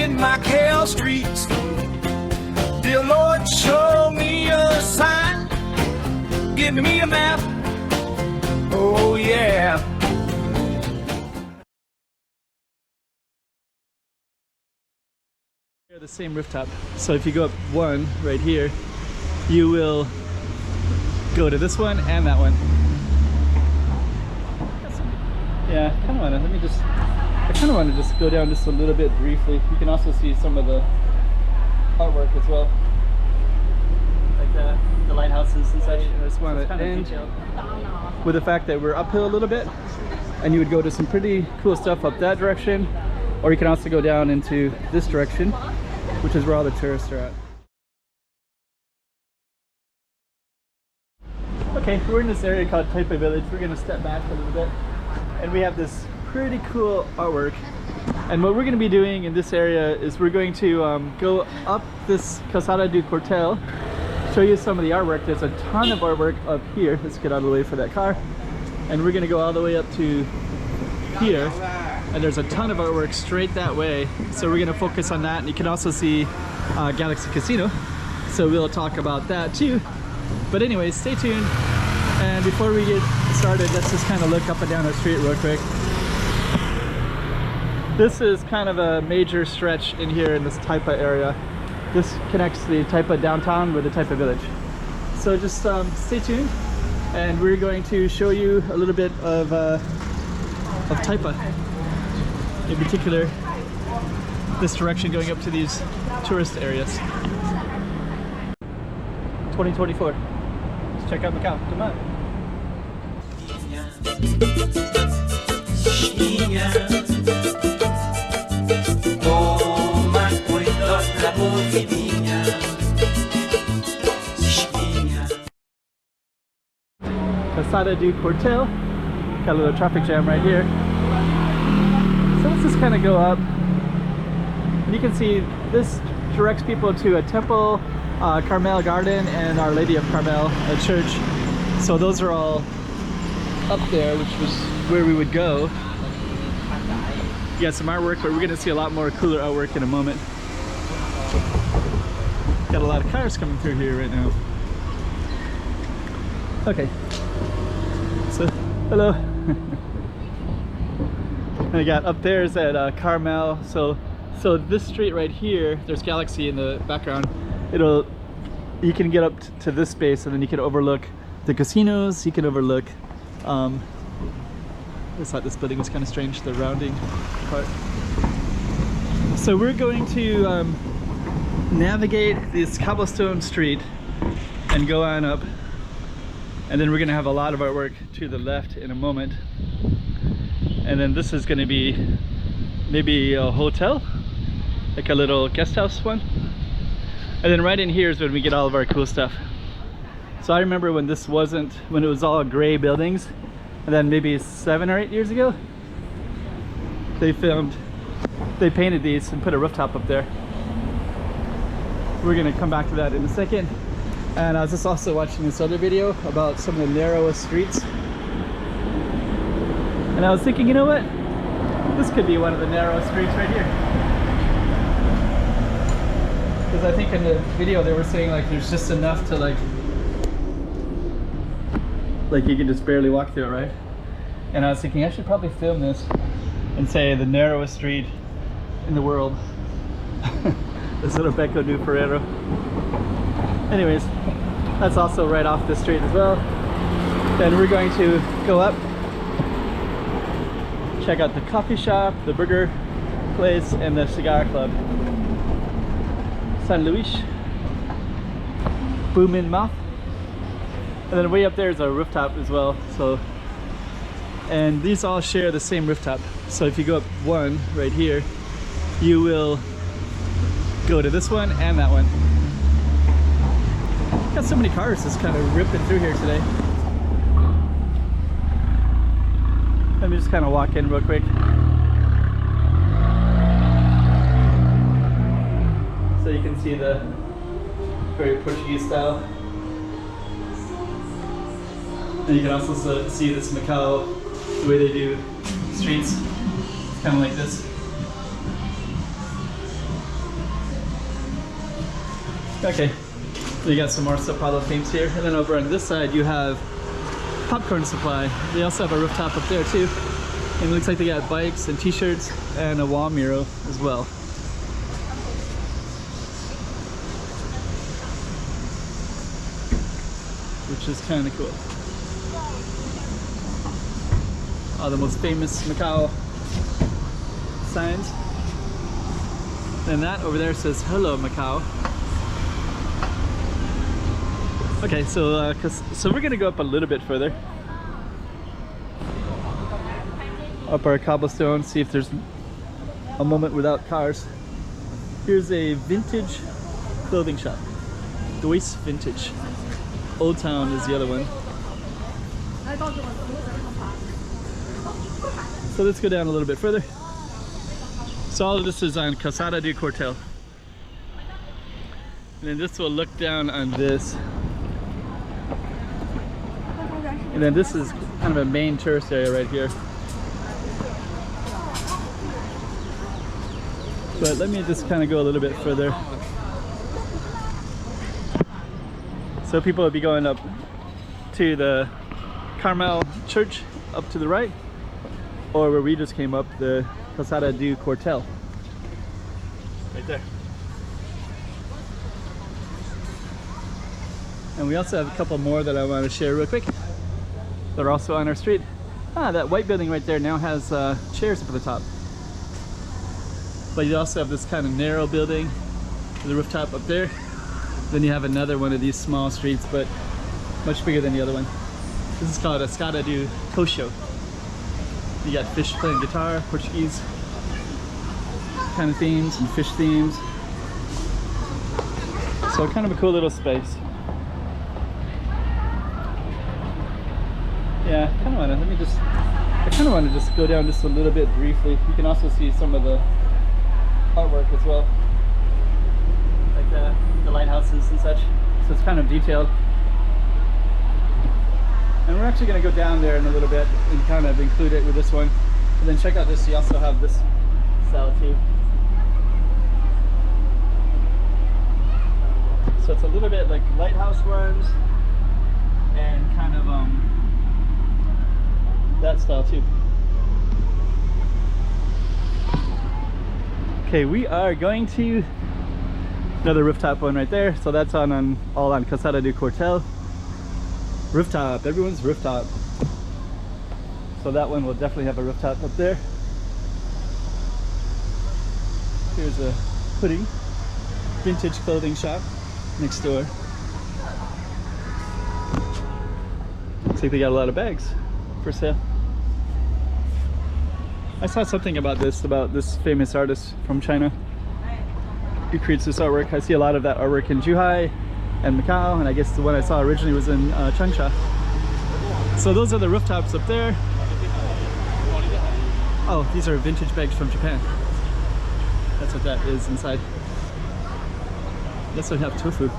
Walking Macau Streets. Dear Lord, show me a sign. Give me a map. Oh yeah. They're the same rooftop. So if you go up one right here, you will go to this one and that one. Yeah, I kind of want to. I kind of want to just go down just a little bit briefly. You can also see some of the artwork as well, like the lighthouses and such. I just want to end with the fact that we're uphill a little bit, and you would go to some pretty cool stuff up that direction, or you can also go down into this direction, which is where all the tourists are at. Okay, we're in this area called Taipa Village. We're going to step back a little bit, and we have this pretty cool artwork. And what we're going to be doing in this area is we're going to go up this Calçada do Quartel, show you some of the artwork. There's a ton of artwork up here. Let's get out of the way for that car. And we're going to go all the way up to here, and there's a ton of artwork straight that way. So we're going to focus on that, and you can also see Galaxy Casino. So we'll talk about that too. But anyways, stay tuned. And before we get started, let's just kind of look up and down the street real quick. This is kind of a major stretch in here in this Taipa area. This connects the Taipa downtown with the Taipa village. So just stay tuned, and we're going to show you a little bit of Taipa. In particular, this direction going up to these tourist areas. 2024. Let's check out Macau. Come on. Calçada do Quartel. Got a little traffic jam right here. So let's just kind of go up. And you can see this directs people to a temple, Carmel Garden, and Our Lady of Carmel, a church. So those are all up there, which was where we would go. You got some artwork, but we're going to see a lot more cooler artwork in a moment. Got a lot of cars coming through here right now. Okay, so hello. And I got up there is at Carmel. So this street right here, there's Galaxy in the background. You can get up to this space, and then you can overlook the casinos. You can overlook I thought this building was kind of strange, the rounding part. So we're going to navigate this cobblestone street and go on up, and then we're going to have a lot of artwork to the left in a moment. And then this is going to be maybe a hotel, like a little guest house one. And then right in here is when we get all of our cool stuff. So I remember when it was all gray buildings, and then maybe 7 or 8 years ago, they painted these and put a rooftop up there. We're gonna come back to that in a second. And I was just also watching this other video about some of the narrowest streets. And I was thinking, you know what? This could be one of the narrowest streets right here. Because I think in the video they were saying like there's just enough to like you can just barely walk through it, right? And I was thinking I should probably film this and say the narrowest street in the world. This little Becco do Ferrero. Anyways, that's also right off the street as well. Then we're going to go up, check out the coffee shop, the burger place, and the cigar club. San Luis, Boomin' Mouth. And then way up there is a rooftop as well. So, and these all share the same rooftop. So if you go up one right here, you will go to this one and that one. Got so many cars just kind of ripping through here today. Let me just kind of walk in real quick. So you can see the very Portuguese style. And you can also see this Macau, the way they do streets. It's kind of like this. Okay, so you got some more Sao Paulo themes here, and then over on this side you have popcorn supply. They also have a rooftop up there too, and it looks like they got bikes and t-shirts and a wall mural as well. Which is kind of cool. All the most famous Macau signs. And that over there says "Hello Macau." Okay, so we're gonna go up a little bit further, up our cobblestone, see if there's a moment without cars. Here's a vintage clothing shop, Dois Vintage. Old Town is the other one. So let's go down a little bit further. So all of this is on Calçada do Quartel. And then this will look down on this. And then this is kind of a main tourist area right here. But let me just kind of go a little bit further. So people will be going up to the Carmel Church up to the right, or where we just came up, the Calçada do Quartel. Right there. And we also have a couple more that I want to share real quick. They're also on our street. Ah, that white building right there now has chairs up at the top. But you also have this kind of narrow building, the rooftop up there. Then you have another one of these small streets, but much bigger than the other one. This is called Escada do Coxo. You got fish playing guitar, Portuguese kind of themes and fish themes. So kind of a cool little space. Yeah, I kind of want to just go down just a little bit briefly. You can also see some of the artwork as well, like the lighthouses and such. So it's kind of detailed. And we're actually going to go down there in a little bit and kind of include it with this one. And then check out this, you also have this style too. So it's a little bit like lighthouse ones and kind of that style too. Okay, we are going to another rooftop one right there. So that's all on Calçada do Quartel. Rooftop, everyone's rooftop. So that one will definitely have a rooftop up there. Here's a pudding, vintage clothing shop next door. Looks like they got a lot of bags for sale. I saw something about this famous artist from China. He creates this artwork. I see a lot of that artwork in Zhuhai and Macau, and I guess the one I saw originally was in Changsha. So those are the rooftops up there. Oh, these are vintage bags from Japan. That's what that is inside. This would have tofu.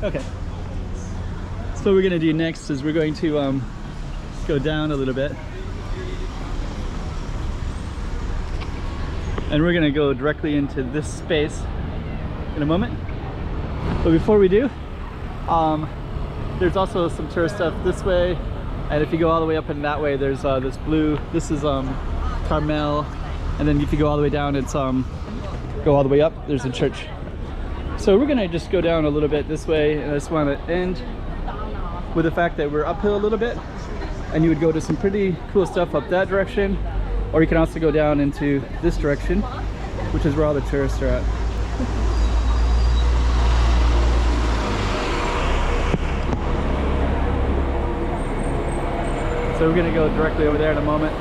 Okay. So what we're gonna do next is we're going to go down a little bit. And we're gonna go directly into this space in a moment. But before we do, there's also some tourist stuff this way. And if you go all the way up and that way, there's this blue, this is Carmel. And then if you go all the way down, it's go all the way up, there's a church. So we're gonna just go down a little bit this way. And I just wanna end with the fact that we're uphill a little bit. And you would go to some pretty cool stuff up that direction. Or you can also go down into this direction, which is where all the tourists are at. So we're gonna go directly over there in a moment.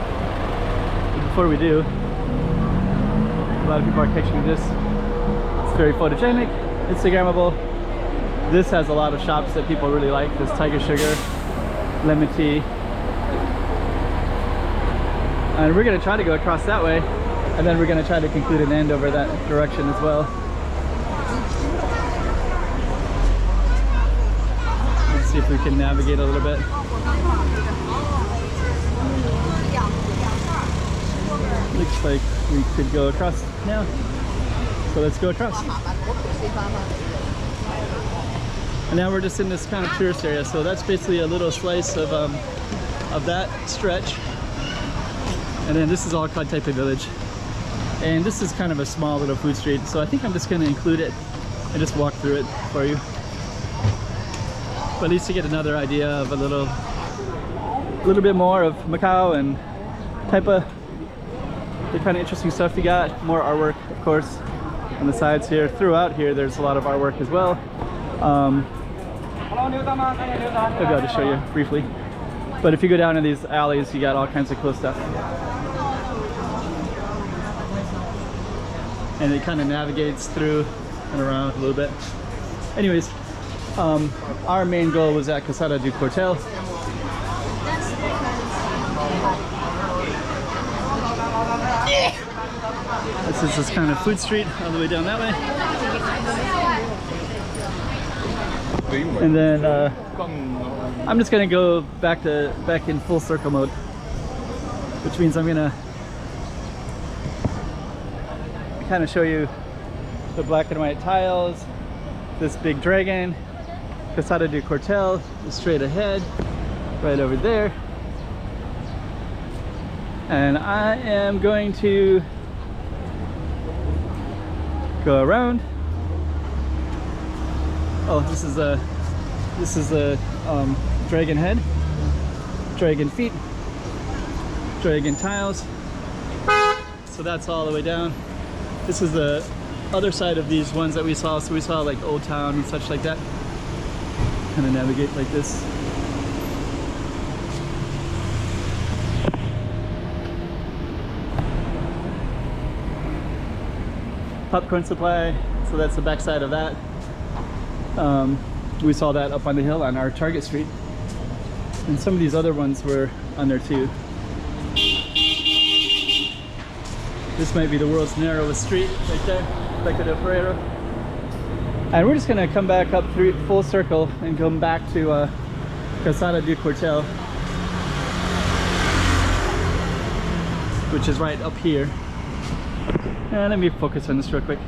But before we do, a lot of people are catching this. It's very photogenic, Instagrammable. This has a lot of shops that people really like. This Tiger Sugar, lemon tea. And we're going to try to go across that way, and then we're going to try to conclude an end over that direction as well. Let's see if we can navigate a little bit. Looks looks like we could go across now. So let's go across. And now we're just in this kind of tourist area. So that's basically a little slice of that stretch. And then this is all called Taipa Village. And this is kind of a small little food street. So I think I'm just going to include it and just walk through it for you. But at least to get another idea of a little bit more of Macau and Taipa. The kind of interesting stuff you got. More artwork, of course, on the sides here. Throughout here, there's a lot of artwork as well. Maybe I'll just show you briefly. But if you go down in these alleys, you got all kinds of cool stuff. And it kind of navigates through and around a little bit. Anyways, our main goal was at Calçada do Quartel. This is this kind of food street all the way down that way. And then I'm just gonna go back in full circle mode, which means I'm gonna kind of show you the black and white tiles, this big dragon, Calçada do Quartel is straight ahead, right over there. And I am going to go around. Oh, this is the dragon head, dragon feet, dragon tiles. So that's all the way down. This is the other side of these ones that we saw. So we saw like Old Town and such like that. Kind of navigate like this. Popcorn supply. So that's the back side of that. We saw that up on the hill on our target street. And some of these other ones were on there too. This might be the world's narrowest street right there, Beca del Ferreiro. And we're just gonna come back up through full circle and come back to Calçada do Quartel, which is right up here. And let me focus on this real quick.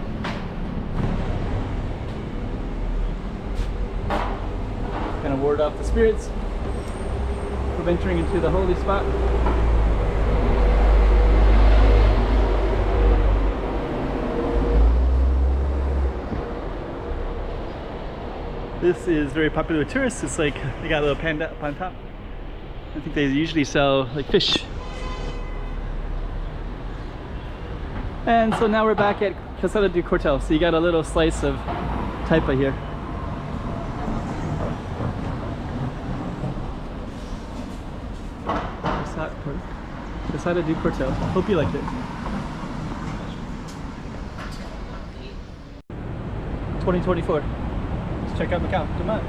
Kind of ward off the spirits from entering into the holy spot. This is very popular with tourists. It's like they got a little panda up on top. I think they usually sell like fish. And so now we're back at Calçada do Quartel. So you got a little slice of Taipa here. Calçada do Quartel. Hope you liked it. 2024. Let's check out Macau. Come on.